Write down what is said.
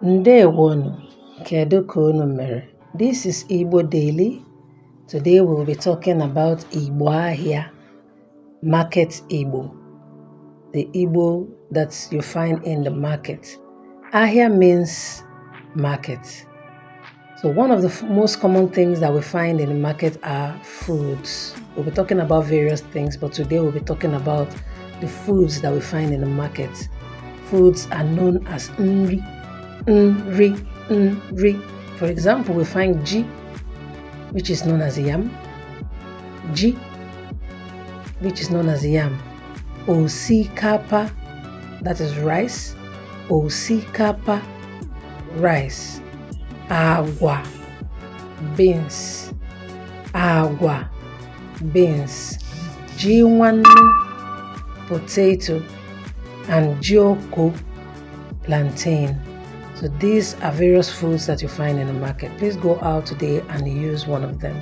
Ndewonu, kedu ka unu mere? This is Igbo Daily. Today we'll be talking about Igbo Ahia, market Igbo, the Igbo that you find in the market. Ahia means market. So one of the most common things that we find in the market are foods. We'll be talking about various things, but today we'll be talking about the foods that we find in the market. Foods are known as nri. Nri. For example, we find ji, which is known as yam. Ji, which is known as yam. Osikapa, that is rice. Osikapa, rice. Agwa, beans. Agwa, beans. Ji nwannu, potato. And jioko, plantain. So these are various foods that you find in the market. Please go out today and use one of them.